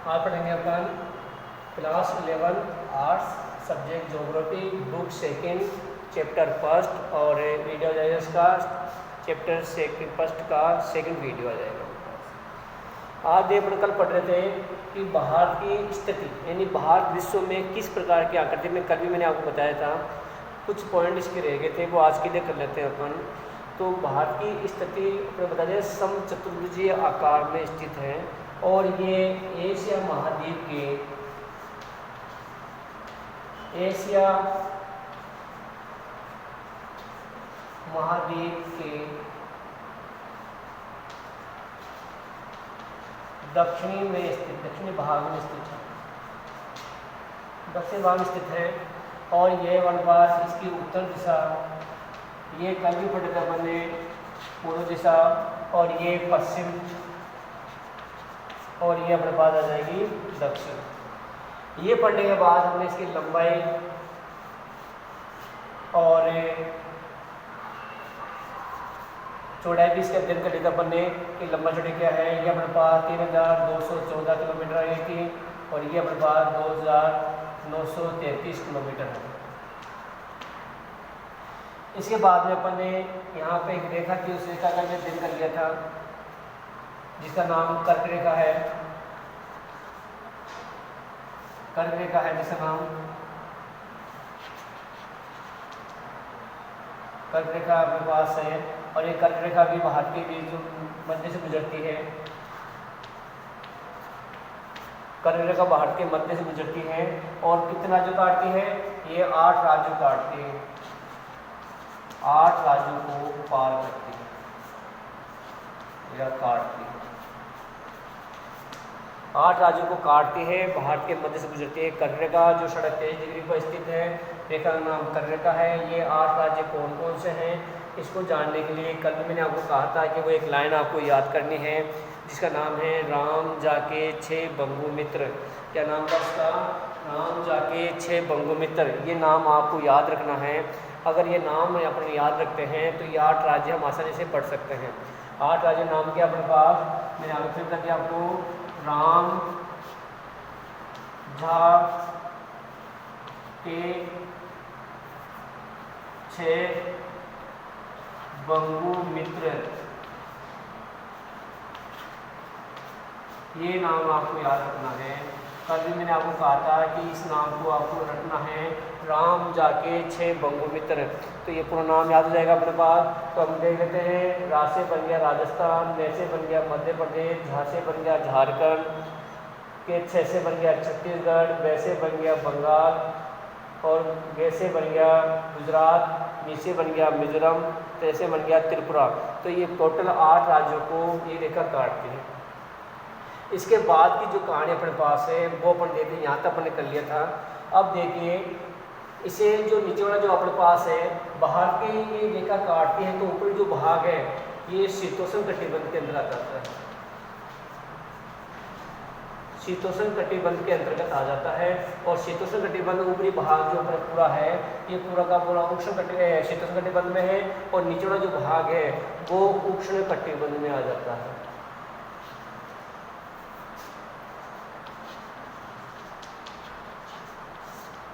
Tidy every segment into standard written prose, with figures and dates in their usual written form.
आज पढ़ेंगे अपन class 11 arts subject geography book second chapter first और वीडियो आ जाएगा इसका चैप्टर फर्स्ट का सेकंड वीडियो आ जाएगा। आज ये अपन कल पढ़ रहे थे कि भारत की स्थिति यानी भारत विश्व में किस प्रकार की आकृति में, कल भी मैंने आपको बताया था, कुछ पॉइंट इसके रह गए थे, वो आज के लिए कर लेते हैं अपन। तो भारत की स्थिति अपने बता दें समचतुर्भुजीय आकार में स्थित है और ये एशिया महाद्वीप के दक्षिणी भाग में स्थित है, दक्षिण भाग में स्थित है। और ये वनवास इसकी उत्तर दिशा, ये कल भी पढ़ा था मैंने, पूर्व दिशा, और ये पश्चिम, और ये अपने पास आ जाएगी दक्षिण। ये पढ़ने के बाद हमने इसकी लंबाई और चौड़ाई भी इसके अध्ययन कर लिया था अपन ने कि लंबा चौड़ाई क्या है। ये अपने पास 3214 किलोमीटर आई थी और ये अपने पास 2933 किलोमीटर है। इसके बाद में अपन ने यहाँ पे एक रेखा थी, उस रेखा का भी अध्ययन कर लिया था जिसका नाम कर्क रेखा है। कर्क रेखा है जिसका नाम कर्क रेखा अपने पास है और ये कर्क रेखा भी भारत के बीच जो मध्य से गुजरती है, कर्क रेखा भारत के मध्य से गुजरती है और कितने राज्यों काटती है, ये 8 राज्यों काटती है, 8 राज्यों को पार करती है या काटती है, 8 राज्यों को काटती है, भारत के मध्य से गुजरती है। कर्क रेखा जो 23.5 डिग्री पर स्थित है, रेखा का नाम कर्क रेखा है। ये 8 राज्य कौन कौन से हैं इसको जानने के लिए कल मैंने आपको कहा था कि वो एक लाइन आपको याद करनी है जिसका नाम है राम जाके 6 बंगु मित्र। क्या नाम था उसका? राम जाके 6 बंगु मित्र। ये नाम आपको याद रखना है। अगर ये नाम अपन याद रखते हैं तो ये 8 राज्य हम आसानी से पढ़ सकते हैं। 8 राज्य नाम के अपने पास मैंने आगे फिर कर दिया आपको, राम झा के 6 बंगु मित्र, ये नाम आपको याद रखना है। कल भी मैंने आपको कहा था कि इस नाम को आपको रखना है, राम जाके 6 बंगु मित्र। तो ये पूरा नाम याद हो जाएगा अपने पास। तो हम देख लेते हैं, रा से बन गया राजस्थान, न से बन गया मध्य प्रदेश, झा से बन गया झारखंड, के 6 से बन गया छत्तीसगढ़, ब से बन गया बंगाल और ग से बन गया गुजरात, मी से बन गया मिजोरम, त से बन गया त्रिपुरा। तो ये टोटल 8 राज्यों को ये रेखा काटती है। इसके बाद की जो कहानी अपने पास है वो अपन देखते हैं, यहाँ तक अपन ने कर लिया था। अब देखिए इसे जो नीचे वाला जो अपने पास है बाहर के ये रेखा काटती है, तो ऊपर जो भाग है ये शीतोष्ण कटिबंध के अंदर आता है, शीतोष्ण कटिबंध के अंतर्गत आ जाता है। और शीतोष्ण कटिबंध ऊपरी भाग जो पूरा है ये पूरा का पूरा शीतोष्ण कटिबंध में है और नीचे वाला जो भाग है वो उष्ण कटिबंध में आ जाता है।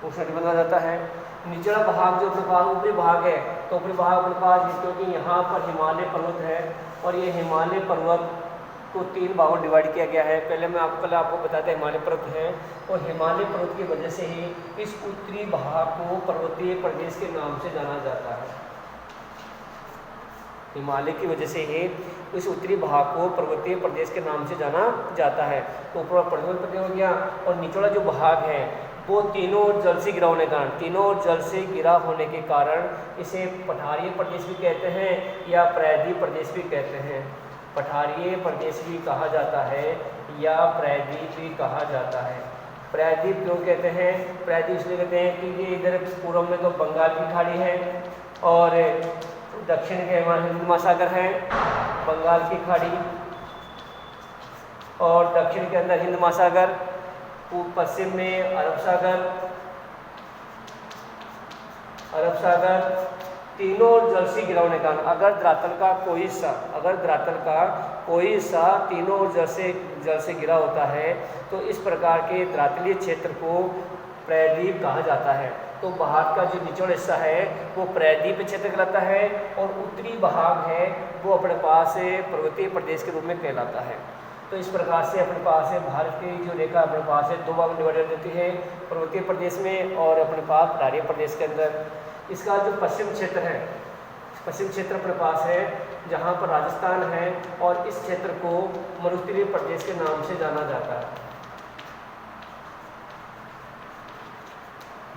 उष्ण कटिबंध आ जाता है। नीचे वाला भाग जो अपने पास ऊपरी भाग है, तो ऊपरी भाग अपने पास क्योंकि यहाँ पर हिमालय पर्वत है और ये हिमालय पर्वत को 3 भागों में डिवाइड किया गया है। पहले मैं आपको बताता हिमालय पर्वत है और हिमालय पर्वत की वजह से ही इस उत्तरी भाग को पर्वतीय प्रदेश के नाम से जाना जाता है। हिमालय की वजह से ही इस उत्तरी भाग को पर्वतीय प्रदेश के नाम से जाना जाता है। तो ऊपर पर्वतीय प्रदेश हो गया और निचला जो भाग है वो तीनों ओर जल से घिरा होने के कारण, तीनों ओर जल से घिरा होने के कारण इसे पठारीय प्रदेश भी कहते हैं या प्रायद्वीप प्रदेश भी कहते हैं। पठारीय प्रदेश भी कहा जाता है या प्रायद्वीप भी कहा जाता है। प्रायद्वीप क्यों कहते हैं? प्रायद्वीप इसलिए कहते हैं कि ये इधर पूर्व में तो बंगाल की खाड़ी है और दक्षिण के हिंद महासागर है, बंगाल की खाड़ी और दक्षिण के अंदर हिंद महासागर, पश्चिम में अरब सागर, तीनों जल से घिरा होने का। अगर धरातल का कोई हिस्सा तीनों ओर जल से घिरा होता है। तो इस प्रकार के धरातलीय क्षेत्र को प्रायद्वीप कहा जाता है। तो भारत का जो निचोड़ हिस्सा है वो प्रायद्वीप क्षेत्र कहलाता है और उत्तरी भाग है वो अपने पास पर्वतीय प्रदेश के रूप में कहलाता है। तो इस प्रकार से अपने पास है भारत की जो रेखा अपने पास है दो भाग में डिवाइड होती है, पर्वतीय प्रदेश में और अपने पास पठारी प्रदेश के अंदर। इसका जो पश्चिम क्षेत्र है, पश्चिम क्षेत्र अपने पास है जहाँ पर राजस्थान है और इस क्षेत्र को मरुस्थलीय प्रदेश के नाम से जाना जाता है।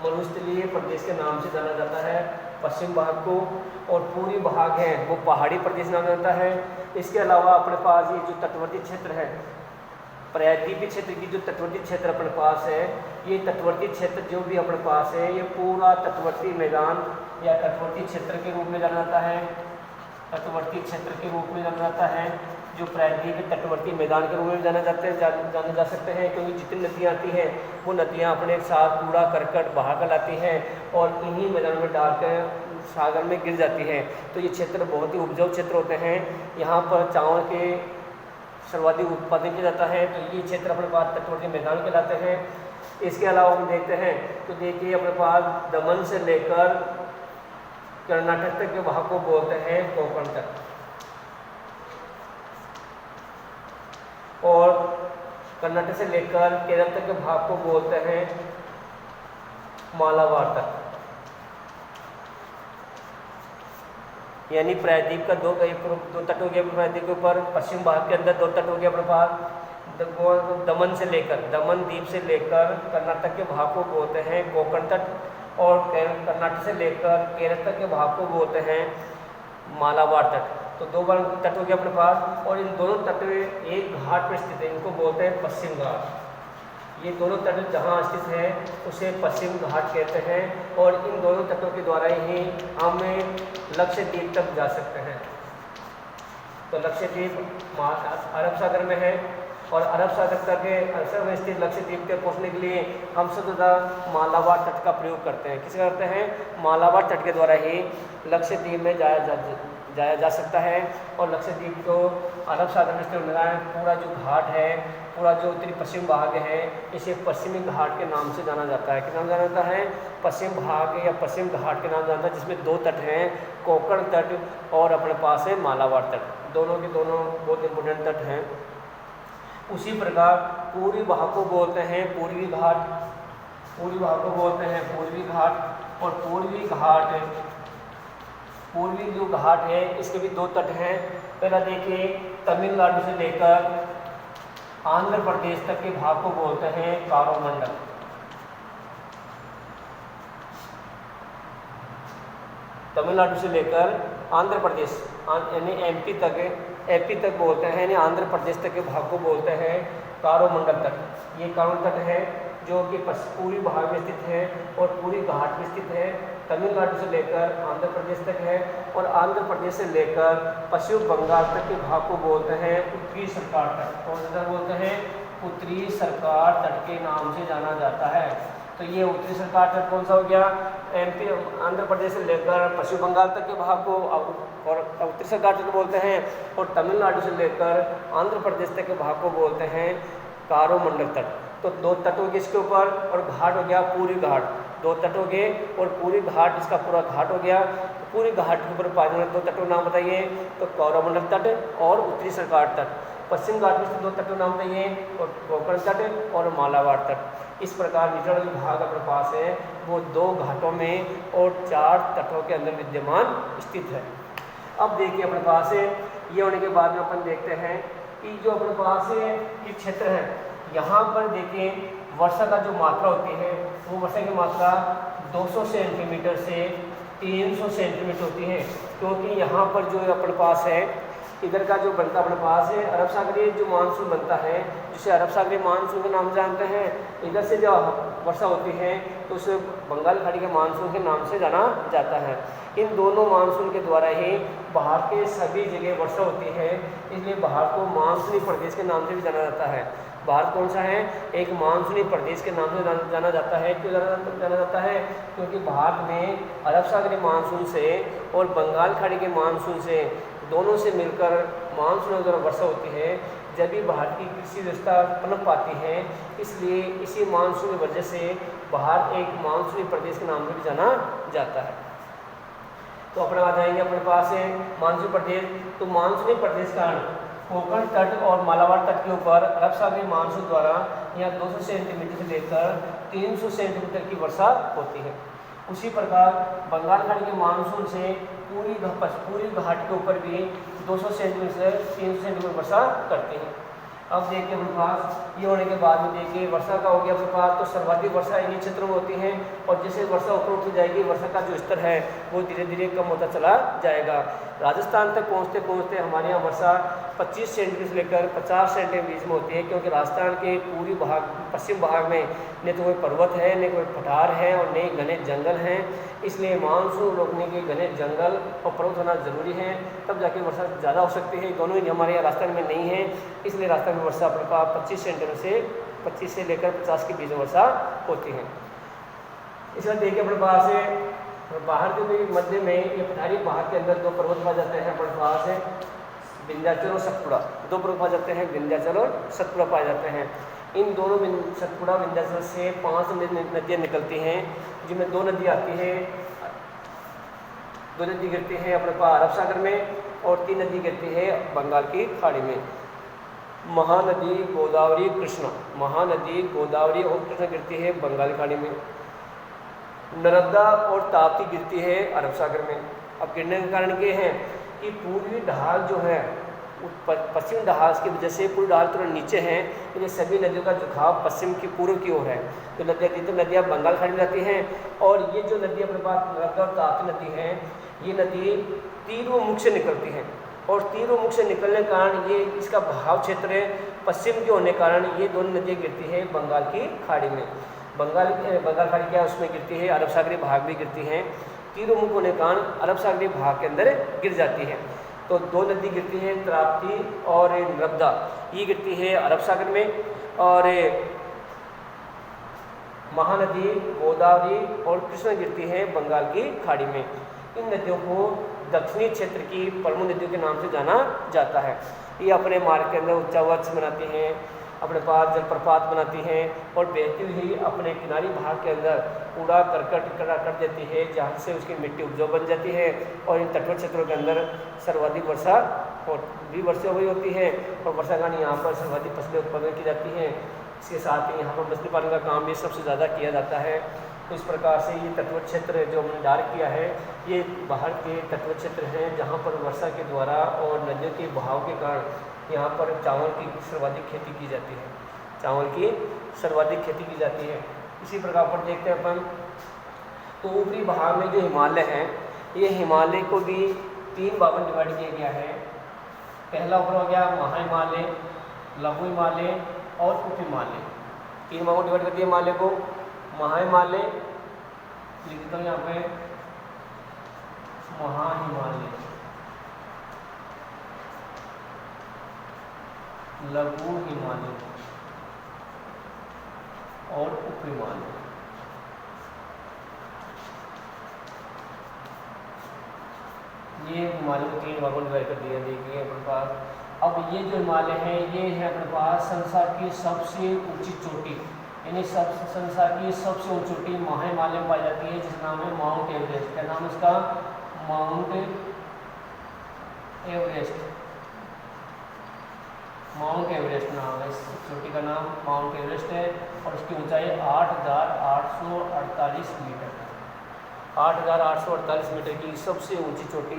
मरुस्थलीय प्रदेश के नाम से जाना जाता है पश्चिम भाग को, और पूर्वी भाग है वो पहाड़ी प्रदेश नाम जाता है। इसके अलावा अपने पास ये जो तटवर्ती क्षेत्र है, प्रायद्वीपीय क्षेत्र की जो तटवर्ती क्षेत्र अपने पास है, ये तटवर्ती क्षेत्र जो भी अपने पास है ये पूरा तटवर्ती मैदान या तटवर्ती क्षेत्र के रूप में जाना जाता है। तटवर्ती क्षेत्र के रूप में जाना जाता है, जो प्रायद्वीप के तटवर्ती मैदान के रूप में जाने जा सकते हैं, क्योंकि जितनी नदियाँ आती हैं वो नदियाँ अपने साथ कूड़ा करकट बहा कर लाती हैं और इन्हीं मैदानों में डालकर सागर में गिर जाती है। तो ये क्षेत्र बहुत ही उपजाऊ क्षेत्र होते हैं। यहाँ पर चावल के सर्वाधिक उत्पादन किया जाता है। तो ये क्षेत्र अपने पास तटवर्ती मैदान कहलाते हैं। इसके अलावा हम देखते हैं तो देखिए अपने पास दमन से लेकर कर्नाटक तक के भाग को बोलते हैं कोंकण तक, और कर्नाटक से लेकर केरल तक के भाग को बोलते हैं मालाबार तक। यानी प्रायद्वीप का दो तट हो गया प्रायद्वीप के ऊपर, पश्चिम भाग के अंदर दो तट हो गया अपने पास। दमन से लेकर दमन द्वीप से लेकर कर्नाटक के भाग को बोलते हैं कोंकण तट, और कर्नाटक से लेकर केरल तक के भाग को बोलते हैं मालाबार तट। तो दो बार तट हो गया अपने पास, और इन दोनों तट एक घाट पर स्थित है, इनको बोलते हैं पश्चिम घाट। ये दोनों तट जहाँ स्थित है उसे पश्चिम घाट कहते हैं, और इन दोनों तटों के द्वारा ही हम लक्षद्वीप तक जा सकते हैं। तो लक्षद्वीप अरब सागर में है, और अरब सागर तक में स्थित लक्षद्वीप तक पहुँचने के लिए हम सबसे ज़्यादा मालाबार तट का प्रयोग करते हैं। किस करते हैं? मालाबार तट के द्वारा ही लक्षद्वीप में जाया जा सकता है। और लक्षद्वीप को अरब सागर में स्थित पूरा जो घाट है, पूरा जो उत्तरी पश्चिम भाग है, इसे पश्चिमी घाट के नाम से जाना जाता है। किस नाम जाना जाता है? पश्चिम भाग या पश्चिम घाट के नाम जाना जाता है, जिसमें दो तट हैं, कोंकण तट और अपने पास है मालाबार तट। दोनों के दोनों बहुत इंपोर्टेंट तट हैं। उसी प्रकार पूर्वी भाग को बोलते हैं पूर्वी घाट, पूर्वी भाग को बोलते हैं पूर्वी घाट। और पूर्वी जो घाट है इसके भी दो तट हैं। पहला देखिए तमिलनाडु से लेकर आंध्र प्रदेश तक के भाग को बोलते हैं कारोमंडल। तमिलनाडु से लेकर आंध्र प्रदेश यानी एमपी तक बोलते हैं, यानी आंध्र प्रदेश तक के भाग को बोलते हैं कारोमंडल तट। ये कारोमंडल तट है जो कि पूर्वी भाग में स्थित है और पूरी घाट में स्थित है। तमिलनाडु से लेकर आंध्र प्रदेश तक है, और आंध्र प्रदेश से लेकर पश्चिम बंगाल तक के भाग को बोलते हैं उत्तरी सरकार तट। कौन सा बोलते हैं? उत्तरी सरकार तट के नाम से जाना जाता है। तो ये उत्तरी सरकार तट कौन सा हो गया? एमपी आंध्र प्रदेश से लेकर पश्चिम बंगाल तक के भाग को और उत्तरी सरकार तट बोलते हैं, और तमिलनाडु से लेकर आंध्र प्रदेश तक के भाग को बोलते हैं कारोमंडल तट। तो दो तट हो गए इसके ऊपर, और घाट हो गया पूरी घाट। दो तट हो गए और पूरी घाट, इसका पूरा घाट हो गया। तो पूरी घाट के ऊपर पानी में दो तटों नाम बताइए, तो कारोमंडल तट और उत्तरी सरकार तट। पश्चिम घाट में दो तटों नाम बताइए, और कोंकण तट और मालाबार तट। इस प्रकार निचला जो भाग अपने पास है वो दो घाटों में और चार तटों के अंदर विद्यमान स्थित है। अब देखिए अपने पास है ये होने के बाद में अपन देखते हैं कि जो अपने पास ये क्षेत्र है, यहाँ पर देखिए वर्षा का जो मात्रा होती है वो वर्षा की मात्रा 200 सेंटीमीटर से 300 सेंटीमीटर होती है, क्योंकि यहाँ पर जो अपने पास है इधर का जो बनता अपने पास है अरब सागरीय जो मानसून बनता है, जिसे अरब सागरीय मानसून के नाम जानते हैं। इधर से जो वर्षा होती है तो उसे बंगाल खाड़ी के मानसून के नाम से जाना जाता है। इन दोनों मानसून के द्वारा ही भारत के सभी जगह वर्षा होती है, इसलिए भारत को मानसूनी प्रदेश के नाम से भी जाना जाता है। भारत कौन सा है? एक मानसूनी प्रदेश के नाम से जाना जाता है। क्यों जाना जाता है? क्योंकि भारत में अरब सागरीय मानसून से और बंगाल खाड़ी के मानसून से दोनों से मिलकर मानसून द्वारा वर्षा होती है, जब भी भारत की कृषि व्यवस्था पनप पाती है। इसलिए इसी मानसून की वजह से भारत एक मानसूनी प्रदेश के नाम से भी जाना जाता है। तो अपने आ जाएंगे अपने पास है मानसूनी प्रदेश। तो मानसूनी प्रदेश का कोंकण तट और मालाबार तट के ऊपर अरब सागरीय मानसून द्वारा यहाँ 200 सेंटीमीटर से लेकर 300 सेंटीमीटर की वर्षा होती है। उसी प्रकार बंगाल खाड़ी के मानसून से पूरी घाट के ऊपर भी 200 सेंटीमीटर से 300 सेंटीमीटर वर्षा करते हैं। अब देखिए अपने पास ये होने के बाद में देखिए वर्षा का हो गया अपने पास। तो सर्वाधिक वर्षा इन्हीं क्षेत्रों में होती है और जैसे वर्षा ऊपर उठती जाएगी वर्षा का जो स्तर है वो धीरे धीरे कम होता चला जाएगा। राजस्थान तक पहुँचते पहुँचते हमारे यहाँ वर्षा 25 सेंटीमीटर से लेकर 50 सेंटीमीटर बीच में होती है, क्योंकि राजस्थान के पूरी भाग पश्चिम भाग में न तो कोई पर्वत है, न कोई पठार है और न घने जंगल हैं। इसलिए मानसून रोकने के घने जंगल और पर्वत होना जरूरी है, तब जाके वर्षा ज़्यादा हो सकती है। दोनों ही हमारे यहाँ राजस्थान में नहीं है, इसलिए राजस्थान में वर्षा अपने पास 25 से लेकर 50 के बीच में वर्षा होती है। इसमें देखिए अपने पास है बाहर के भी मध्य में ये पठारी भाग के अंदर 2 पर्वत पाए जाते हैं अपने पास है विंध्याचल और सतपुड़ा। 2 पर्वत पाए जाते हैं, विंध्याचल और सतपुड़ा पाए जाते हैं। इन दोनों सतपुड़ा विंध्याचल से 5 नदियाँ निकलती हैं, जिनमें 2 नदी आती है, 2 नदी गिरती हैं अपने पास अरब सागर में और 3 नदी गिरती है बंगाल की खाड़ी में। महानदी गोदावरी कृष्णा, महानदी गोदावरी और कृष्णा गिरती है बंगाल खाड़ी में। नर्मदा और ताप्ती गिरती है अरब सागर में। अब गिरने के कारण ये है कि पूर्वी ढाल जो है पश्चिम ढाल की वजह से पूर्वी ढाल थोड़ा नीचे है, ये सभी नदियों का झुकाव पश्चिम की पूर्व की ओर है। तो नदियाँ बंगाल खाड़ी में जाती हैं और ये जो नदी अपने पास नर्मदा और ताप्ती नदी है, ये नदी तीनों मुख से निकलती हैं और तीनों मुख से निकलने के कारण ये इसका बहाव क्षेत्र पश्चिम के होने के कारण ये दोनों नदियाँ गिरती है बंगाल की खाड़ी में। बंगाल खाड़ी क्या उसमें गिरती है, अरब सागरीय भाग भी गिरती हैं। तीनों मुख होने के कारण अरब सागरीय भाग के अंदर गिर जाती है। तो 2 नदी गिरती है ताप्ती और नर्मदा, ये गिरती है अरब सागर में और महानदी गोदावरी और कृष्णा गिरती है बंगाल की खाड़ी में। इन नदियों को दक्षिणी क्षेत्र की प्रमुख नदियों के नाम से जाना जाता है। ये अपने मार्ग के अंदर उच्चावच बनाती हैं, अपने पास जलप्रपात बनाती हैं और बहती हुई अपने किनारी भाग के अंदर कूड़ा करकट इकट्ठा कर देती है, जहाँ से उसकी मिट्टी उपजाऊ बन जाती है और इन तटवर्ती क्षेत्रों के अंदर सर्वाधिक वर्षा भी हुई होती है और वर्षा का यहाँ पर सर्वाधिक फसलें उत्पादन की जाती हैं। इसके साथ ही यहाँ पर मछली पालन का काम भी सबसे ज़्यादा किया जाता है। तो इस प्रकार से ये तटवर्ती क्षेत्र जो हमने डार किया है, ये बाहर के तटवर्ती क्षेत्र हैं जहाँ पर वर्षा के द्वारा और नदियों के बहाव के कारण यहाँ पर चावल की सर्वाधिक खेती की जाती है, चावल की सर्वाधिक खेती की जाती है। इसी प्रकार पर देखते हैं अपन तो ऊपरी भाग में जो हिमालय हैं, ये हिमालय को भी 3 भागों में डिवाइड किया गया है। पहला ऊपर हो गया महा हिमालय, लघु हिमालय और उप हिमालय। 3 भागों में डिवाइड कर दिया हिमालय को। महा हिमालय लिख देता हूँ यहाँ पे, महा हिमालय, लघु हिमालय और उप हिमालय। ये हिमालय को 3 भागों में डिवाइड कर दिया। देखिए अपने पास अब ये जो हिमालय है, ये है अपने पास संसार की सबसे ऊंची चोटी, यानी संसार की सबसे ऊंची चोटी महा हिमालय में पाई जाती है, जिसका नाम है माउंट एवरेस्ट। क्या नाम है इसका? Mount Everest. माउंट एवरेस्ट नाम है, इस चोटी का नाम माउंट एवरेस्ट है और उसकी ऊंचाई 8,848 मीटर है। 8,848 मीटर की सबसे ऊंची चोटी,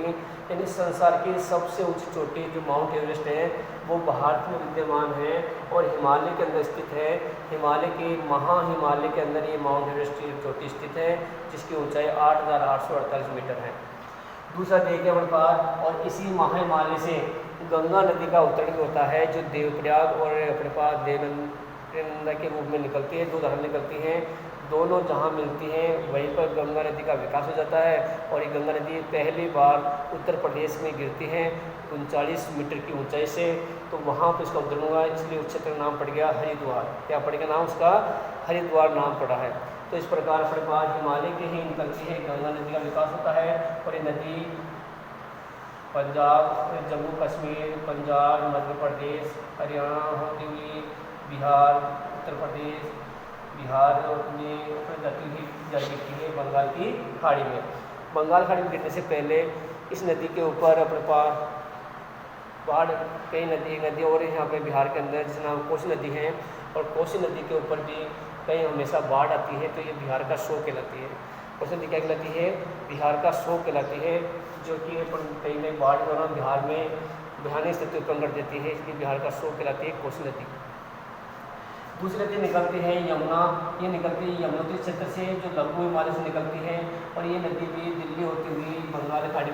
यानी संसार की सबसे ऊंची चोटी जो माउंट एवरेस्ट है वो भारत में विद्यमान है और हिमालय के अंदर स्थित है। हिमालय के महा हिमालय के अंदर ये माउंट एवरेस्ट की चोटी स्थित है, जिसकी ऊंचाई 8,848 मीटर है। दूसरा देखिए हमारे पास, और इसी महा हिमालय से गंगा नदी का उत्तरण होता है, जो देवप्रयाग और अपने पास देवनंदा के रूप में निकलती है। 2 धारा निकलती हैं, दोनों जहाँ मिलती हैं वहीं पर गंगा नदी का विकास हो जाता है और ये गंगा नदी पहली बार उत्तर प्रदेश में गिरती है 39 मीटर की ऊंचाई से। तो वहाँ पर इसका उद्गम हुआ, इसलिए उस क्षेत्र का नाम पड़ गया हरिद्वार। क्या पड़ गया नाम उसका? हरिद्वार नाम पड़ा है। तो इस प्रकार अपने पास हिमालय के ही निकलती है गंगा नदी का विकास होता है और ये नदी पंजाब, जम्मू कश्मीर, पंजाब, मध्य प्रदेश, हरियाणा होती हुई बिहार, उत्तर प्रदेश, बिहार में जाती है बंगाल की खाड़ी में। बंगाल खाड़ी में गिरने से पहले इस नदी के ऊपर अपने पास बाढ़ कई नदी और यहाँ पे बिहार के अंदर जिसका नाम कोसी नदी है, और कोसी नदी के ऊपर भी कहीं हमेशा बाढ़ आती है, तो ये बिहार का शो कहलाती है। कोसी नदी क्या कहलाती है? बिहार का शो कहलाती है, जो कि कहीं नई बाढ़ के दौरान बिहार में भयानक स्थिति उत्पन्न कर देती है, इसलिए बिहार का शो कहलाती है कोसी नदी। दूसरी नदी निकलती है यमुना। ये निकलती है यमुनोत्री क्षेत्र से, जो लघु हिमालय से निकलती है, और ये नदी भी दिल्ली होती हुई बंगाल खाड़ी